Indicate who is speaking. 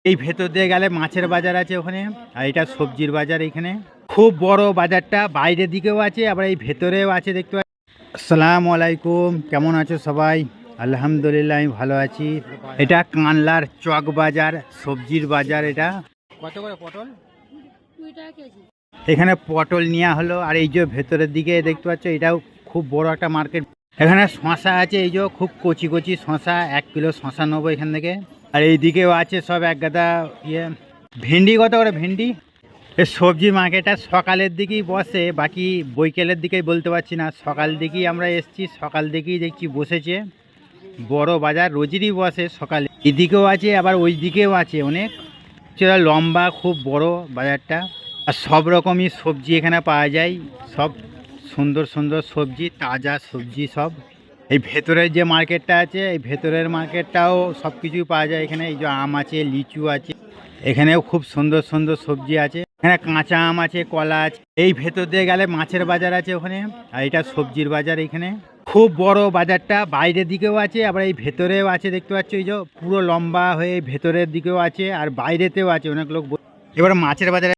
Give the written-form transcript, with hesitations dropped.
Speaker 1: এই ভেতর দিয়ে গেলে মাছের বাজার আছে ওখানে, আর এটা সবজির বাজার। এখানে খুব বড় বাজারটা, বাইরের দিকেও আছে আবার এই ভেতরেও আছে, দেখতে পাচ্ছি। আসসালামু আলাইকুম, কেমন আছো সবাই? আলহামদুলিল্লাহ আমি ভালো আছি। এটা কানলার চক বাজার, সবজির বাজার। এটা কত করে পটল?
Speaker 2: 20 টাকা কেজি।
Speaker 1: এখানে পটল নেওয়া হলো। আর এই যে ভেতরের দিকে দেখতে পাচ্ছ, এটাও খুব বড় একটা মার্কেট। এখানে শশা আছে, এই যে খুব কচি কচি শশা, 1 কিলো শশা নেবো এখান থেকে। আর এই দিকেও আছে সব এক গাদা ইয়ে। ভেন্ডি কত করে ভেন্ডি? এই সবজি মার্কেটটা সকালের দিকেই বসে, বাকি বৈকালের দিকেই বলতে পারছি না। সকাল দিকেই আমরা এসছি, সকাল দিকেই দেখছি বসেছে বড় বাজার, রোজেরই বসে সকালে। এদিকেও আছে আবার ওই দিকেও আছে অনেক। সেটা লম্বা, খুব বড় বাজারটা। আর সব রকমই সবজি এখানে পাওয়া যায়, সব সুন্দর সুন্দর সবজি, তাজা সবজি সব। এই ভেতরের যে মার্কেটটা আছে, এই ভেতরের মার্কেটটাও সব কিছুই পাওয়া যায় এখানে। এই যে আম আছে, লিচু আছে, এখানেও খুব সুন্দর সুন্দর সবজি আছে। এখানে কাঁচা আম আছে, কলা আছে। এই ভেতর দিয়ে গেলে মাছের বাজার আছে ওখানে, আর এটা সবজির বাজার। এখানে খুব বড় বাজারটা, বাইরের দিকেও আছে আবার এই ভেতরেও আছে, দেখতে পাচ্ছ। এই যে পুরো লম্বা হয়ে ভেতরের দিকেও আছে আর বাইরেতেও আছে অনেক লোক। এবার মাছের বাজারে